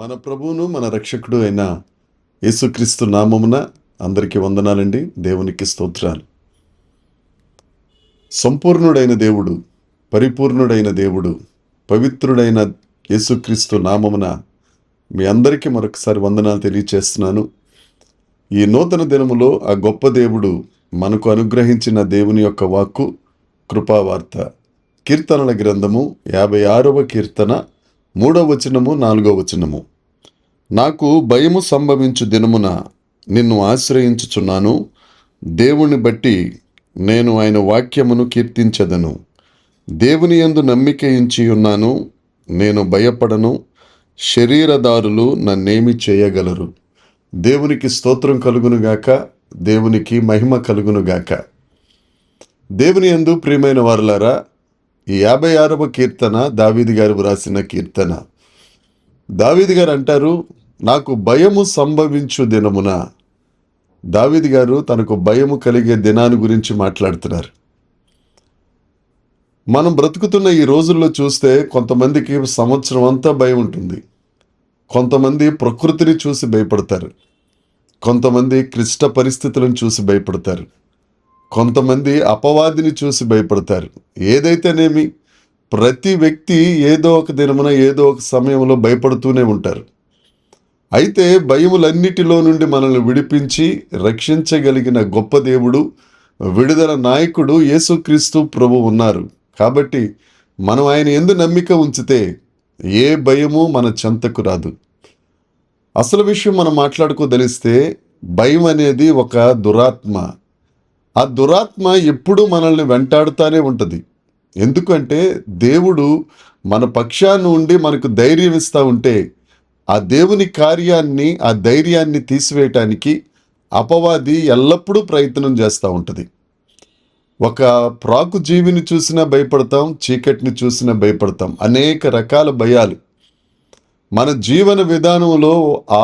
మన ప్రభువును మన రక్షకుడు అయిన యేసుక్రీస్తు నామమున అందరికీ వందనాలండి. దేవునికి స్తోత్రాలు. సంపూర్ణుడైన దేవుడు, పరిపూర్ణుడైన దేవుడు, పవిత్రుడైన యేసుక్రీస్తు నామమున మీ అందరికీ మరొకసారి వందనాలు తెలియచేస్తున్నాను. ఈ నూతన దినములో ఆ గొప్ప దేవుడు మనకు అనుగ్రహించిన దేవుని యొక్క వాక్కు కృపావార్త. కీర్తనల గ్రంథము 56వ కీర్తన 3వ వచనము 4వ వచనము. నాకు భయము సంభవించు దినమున నిన్ను ఆశ్రయించుచున్నాను. దేవుని బట్టి నేను ఆయన వాక్యమును కీర్తించెదను. దేవుని యందు నమ్మిక ఉంచి ఉన్నాను, నేను భయపడను. శరీరదారులు నన్నేమి చేయగలరు? దేవునికి స్తోత్రం కలుగునుగాక, దేవునికి మహిమ కలుగునుగాక. దేవుని యందు ప్రియమైన వారులారా, ఈ 56వ కీర్తన దావీదు గారు వ్రాసిన కీర్తన. దావీదు గారు అంటారు, నాకు భయము సంభవించు దినమున. దావీదు గారు తనకు భయము కలిగే దినాన్ని గురించి మాట్లాడుతున్నారు. మనం బ్రతుకుతున్న ఈ రోజుల్లో చూస్తే కొంతమందికి సంవత్సరం అంతా భయం ఉంటుంది. కొంతమంది ప్రకృతిని చూసి భయపడతారు, కొంతమంది క్లిష్ట పరిస్థితులను చూసి భయపడతారు, కొంతమంది అపవాదిని చూసి భయపడతారు. ఏదైతేనేమి ప్రతి వ్యక్తి ఏదో ఒక దినమున ఏదో ఒక సమయంలో భయపడుతూనే ఉంటారు. అయితే భయములన్నిటిలో నుండి మనల్ని విడిపించి రక్షించగలిగిన గొప్ప దేవుడు, విడుదల నాయకుడు యేసుక్రీస్తు ప్రభు ఉన్నారు. కాబట్టి మనం ఆయన యందు నమ్మిక ఉంచితే ఏ భయము మన చెంతకు రాదు. అసలు విషయం మనం మాట్లాడుకోదలిస్తే, భయం అనేది ఒక దురాత్మ. ఆ దురాత్మ ఎప్పుడూ మనల్ని వెంటాడుతూనే ఉంటుంది. ఎందుకంటే దేవుడు మన పక్షాన ఉండి మనకు ధైర్యం ఇస్తూ ఉంటే, ఆ దేవుని కార్యాన్ని, ఆ ధైర్యాన్ని తీసివేయటానికి అపవాది ఎల్లప్పుడూ ప్రయత్నం చేస్తూ ఉంటుంది. ఒక ప్రాకు జీవిని చూసినా భయపడతాం, చీకటిని చూసినా భయపడతాం. అనేక రకాల భయాలు మన జీవన విధానంలో,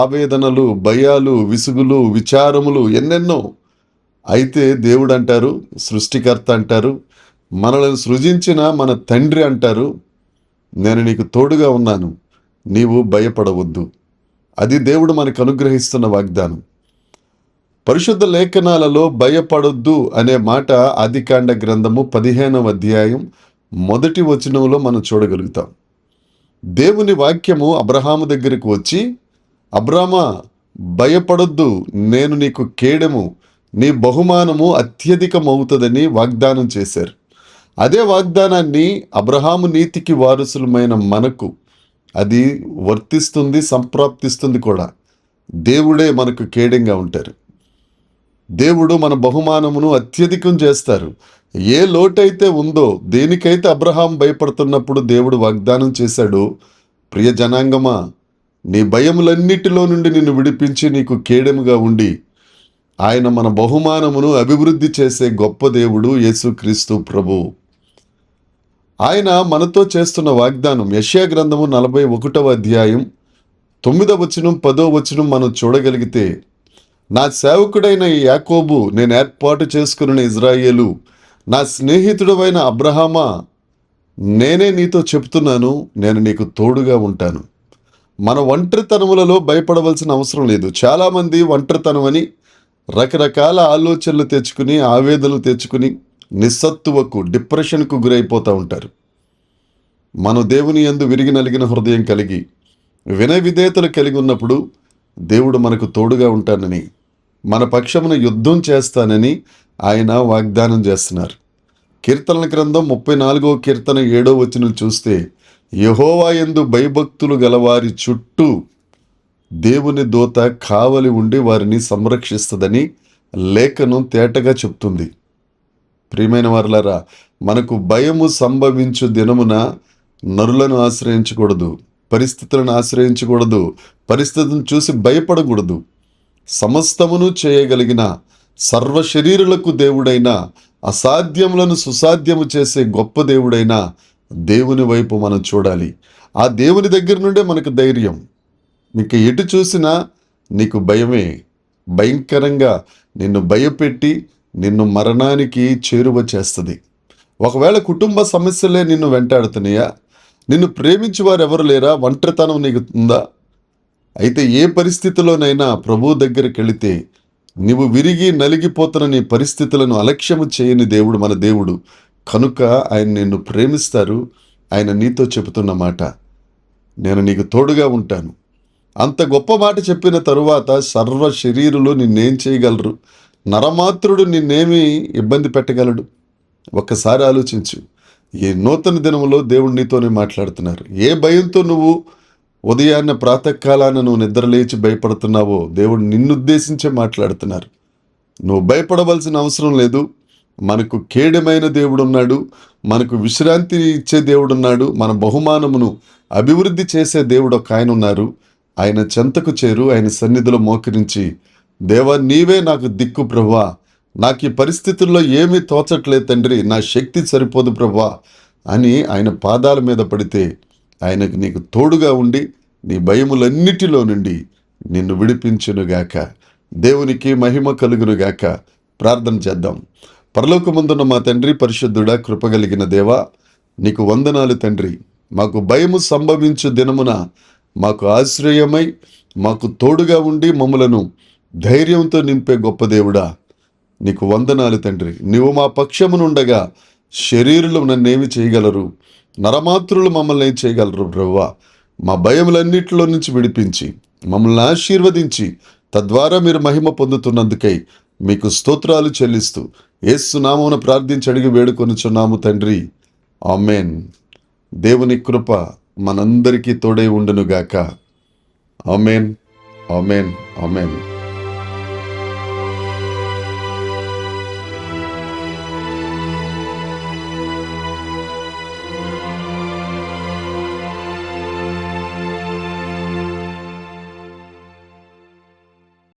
ఆవేదనలు, భయాలు, విసుగులు, విచారములు ఎన్నెన్నో. అయితే దేవుడు అంటారు, సృష్టికర్త అంటారు, మనల్ని సృజించిన మన తండ్రి అంటారు, నేను నీకు తోడుగా ఉన్నాను, నీవు భయపడవద్దు. అది దేవుడు మనకు అనుగ్రహిస్తున్న వాగ్దానం. పరిశుద్ధ లేఖనాలలో భయపడొద్దు అనే మాట ఆదికాండ గ్రంథము 15వ అధ్యాయం 1వ వచనంలో మనం చూడగలుగుతాం. దేవుని వాక్యము అబ్రహాము దగ్గరికి వచ్చి, అబ్రామా భయపడొద్దు, నేను నీకు కేడెము, నీ బహుమానము అత్యధికమవుతుందని వాగ్దానం చేశారు. అదే వాగ్దానాన్ని అబ్రహాము నీతికి వారసులమైన మనకు అది వర్తిస్తుంది, సంప్రాప్తిస్తుంది కూడా. దేవుడే మనకు కేడంగా ఉంటారు. దేవుడు మన బహుమానమును అత్యధికం చేస్తారు. ఏ లోటైతే ఉందో, దేనికైతే అబ్రహాం భయపడుతున్నప్పుడు దేవుడు వాగ్దానం చేశాడు, ప్రియ జనాంగమా, నీ భయములన్నిటిలో నుండి నిన్ను విడిపించి నీకు కేడెముగా ఉండి ఆయన మన బహుమానమును అభివృద్ధి చేసే గొప్ప దేవుడు యేసుక్రీస్తు ప్రభు. ఆయన మనతో చేస్తున్న వాగ్దానం యెషయా గ్రంథము 41వ అధ్యాయం 9వ వచనం 10వ వచనం మనం చూడగలిగితే, నా సేవకుడైన యాకోబు, నేను ఏర్పాటు చేసుకున్న ఇజ్రాయేలు, నా స్నేహితుడైన అబ్రహామా, నేనే నీతో చెప్తున్నాను, నేను నీకు తోడుగా ఉంటాను. మన ఒంటరితనములలో భయపడవలసిన అవసరం లేదు. చాలామంది ఒంటరితనం అని రకరకాల ఆలోచనలు తెచ్చుకుని, ఆవేదనలు తెచ్చుకుని నిస్సత్తువకు, డిప్రెషన్కు గురైపోతూ ఉంటారు. మనం దేవుని యందు విరిగి నలిగిన హృదయం కలిగి, వినయ విధేయతలు కలిగి ఉన్నప్పుడు దేవుడు మనకు తోడుగా ఉంటానని, మన పక్షమున యుద్ధం చేస్తానని ఆయన వాగ్దానం చేస్తున్నారు. కీర్తనల గ్రంథం 34వ కీర్తన 7వ వచనం చూస్తే, యెహోవా యందు భయభక్తులు గలవారి చుట్టూ దేవుని దూత కావలి ఉండి వారిని సంరక్షిస్తుందని లేఖనం తేటగా చెప్తుంది. ప్రియమైన వారులారా, మనకు భయము సంభవించు దినమున నరులను ఆశ్రయించకూడదు, పరిస్థితులను ఆశ్రయించకూడదు, పరిస్థితులను చూసి భయపడకూడదు. సమస్తమును చేయగలిగిన సర్వశరీరులకు దేవుడైన, అసాధ్యములను సుసాధ్యము చేసే గొప్ప దేవుడైన దేవుని వైపు మనం చూడాలి. ఆ దేవుని దగ్గర నుండే మనకు ధైర్యం. నీకు ఎటు చూసినా నీకు భయమే. భయంకరంగా నిన్ను భయపెట్టి నిన్ను మరణానికి చేరువ చేస్తుంది. ఒకవేళ కుటుంబ సమస్యలే నిన్ను వెంటాడుతున్నాయా? నిన్ను ప్రేమించేవారు ఎవరు లేరా? ఒంటరితనం నీకు ఉందా? అయితే ఏ పరిస్థితిలోనైనా ప్రభువు దగ్గరికి వెళితే నీవు విరిగి నలిగిపోతున్న నీ పరిస్థితులను అలక్ష్యము చేయని దేవుడు మన దేవుడు కనుక ఆయన నిన్ను ప్రేమిస్తారు. ఆయన నీతో చెబుతున్న మాట, నేను నీకు తోడుగా ఉంటాను. అంత గొప్ప మాట చెప్పిన తరువాత సర్వ శరీరులు నిన్నేం చేయగలరు? నరమాత్రుడు నిన్నేమి ఇబ్బంది పెట్టగలడు? ఒక్కసారి ఆలోచించు. ఈ నూతన దినములో దేవుడు నీతోనే మాట్లాడుతున్నారు. ఏ భయంతో నువ్వు ఉదయాన్నే ప్రాతకాలాన నువ్వు నిద్రలేచి భయపడుతున్నావో దేవుడు నిన్నుద్దేశించే మాట్లాడుతున్నారు. నువ్వు భయపడవలసిన అవసరం లేదు. మనకు కేడమైన దేవుడున్నాడు, మనకు విశ్రాంతి ఇచ్చే దేవుడున్నాడు, మన బహుమానమును అభివృద్ధి చేసే దేవుడు ఒక ఆయన ఉన్నారు. ఆయన చెంతకు చేరు, ఆయన సన్నిధిలో మోకరించి, దేవా నీవే నాకు దిక్కు ప్రభువా, నాకు ఈ పరిస్థితుల్లో ఏమీ తోచట్లేదు తండ్రి, నా శక్తి సరిపోదు ప్రభువా అని ఆయన పాదాల మీద పడితే ఆయనకు నీకు తోడుగా ఉండి నీ భయములన్నిటిలో నుండి నిన్ను విడిపించునుగాక. దేవునికి మహిమ కలుగునుగాక. ప్రార్థన చేద్దాం. పరలోకమందున్న మా తండ్రి, పరిశుద్ధుడా, కృపగలిగిన దేవా, నీకు వందనాలు తండ్రి. మాకు భయము సంభవించు దినమున మాకు ఆశ్రయమై మాకు తోడుగా ఉండి మమ్మలను ధైర్యంతో నింపే గొప్ప దేవుడా, నీకు వందనాలు తండ్రి. నీవు మా పక్షమునుండగా శరీరులు నన్నేమి చేయగలరు? నరమాత్రులు మమ్మల్ని ఏం చేయగలరు ప్రభువా? మా భయములన్నిటిలో నుంచి విడిపించి మమ్మల్ని ఆశీర్వదించి తద్వారా మీరు మహిమ పొందుతున్నందుకై మీకు స్తోత్రాలు చెల్లిస్తూ యేసు నామమున ప్రార్థించి అడిగి వేడుకొనుచున్నాము తండ్రి. ఆమేన్. దేవుని కృప మనందరికీ తోడై ఉండునుగాక. ఆమేన్, ఆమేన్, ఆమేన్.